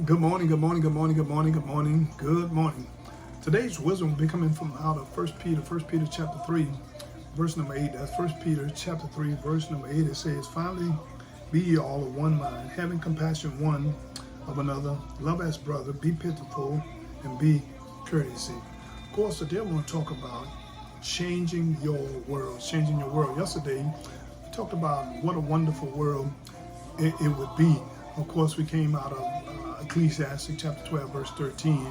Good morning, good morning, good morning, good morning, good morning, good morning. Today's wisdom will be coming from out of First Peter chapter 3, verse number 8. That's First Peter chapter 3, verse number 8. It says, "Finally, be ye all of one mind, having compassion one of another, love as brother, be pitiful, and be courteous." Of course, today I want to talk about changing your world, changing your world. Yesterday, we talked about what a wonderful world it would be. Of course, we came out of Ecclesiastes chapter 12, verse 13.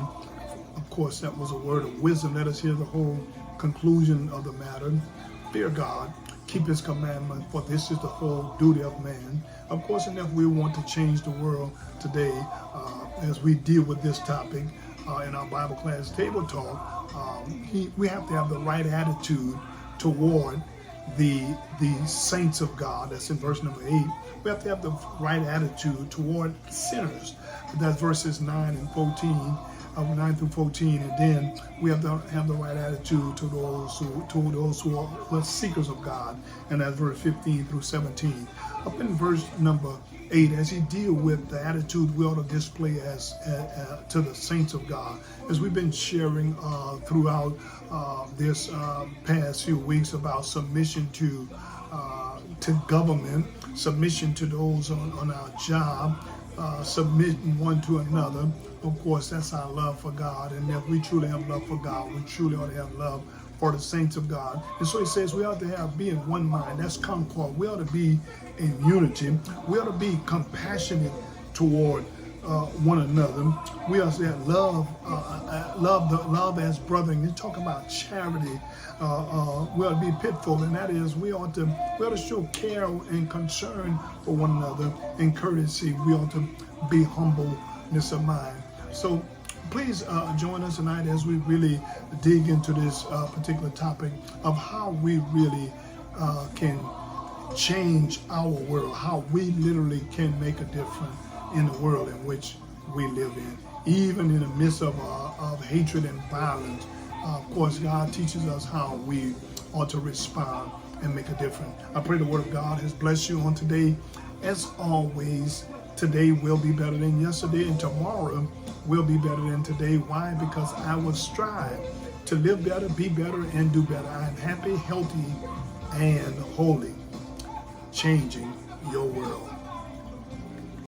Of course, that was a word of wisdom. Let us hear the whole conclusion of the matter. Fear God, keep his commandment, for this is the whole duty of man. Of course, and if we want to change the world today, as we deal with this topic in our Bible class table talk, we have to have the right attitude toward the saints of God. That's in verse number 8. We have to have the right attitude toward sinners. That's verses 9 and 14, 9 through 14. And then we have to have the right attitude to those who are seekers of God. And that's verse 15 through 17. Up in verse number 8, as he deal with the attitude we ought to display as to the saints of God, as we've been sharing throughout this past few weeks about submission to government, submission to those on our job, submitting one to another. Of course, that's our love for God, and if we truly have love for God, we truly ought to have love for the saints of God. And so he says we ought to be in one mind. That's concord. We ought to be in unity. We ought to be compassionate toward one another. We ought to have love as brethren. You talk about charity. We ought to be pitiful, and that is we ought to show care and concern for one another and courtesy. We ought to be humbleness of mind. So please join us tonight as we really dig into this particular topic of how we really can change our world, how we literally can make a difference in the world in which we live in, even in the midst of hatred and violence. Of course, God teaches us how we ought to respond and make a difference. I pray the Word of God has blessed you on today. As always, today will be better than yesterday, and tomorrow will be better than today. Why? Because I will strive to live better, be better, and do better. I am happy, healthy, and holy, changing your world.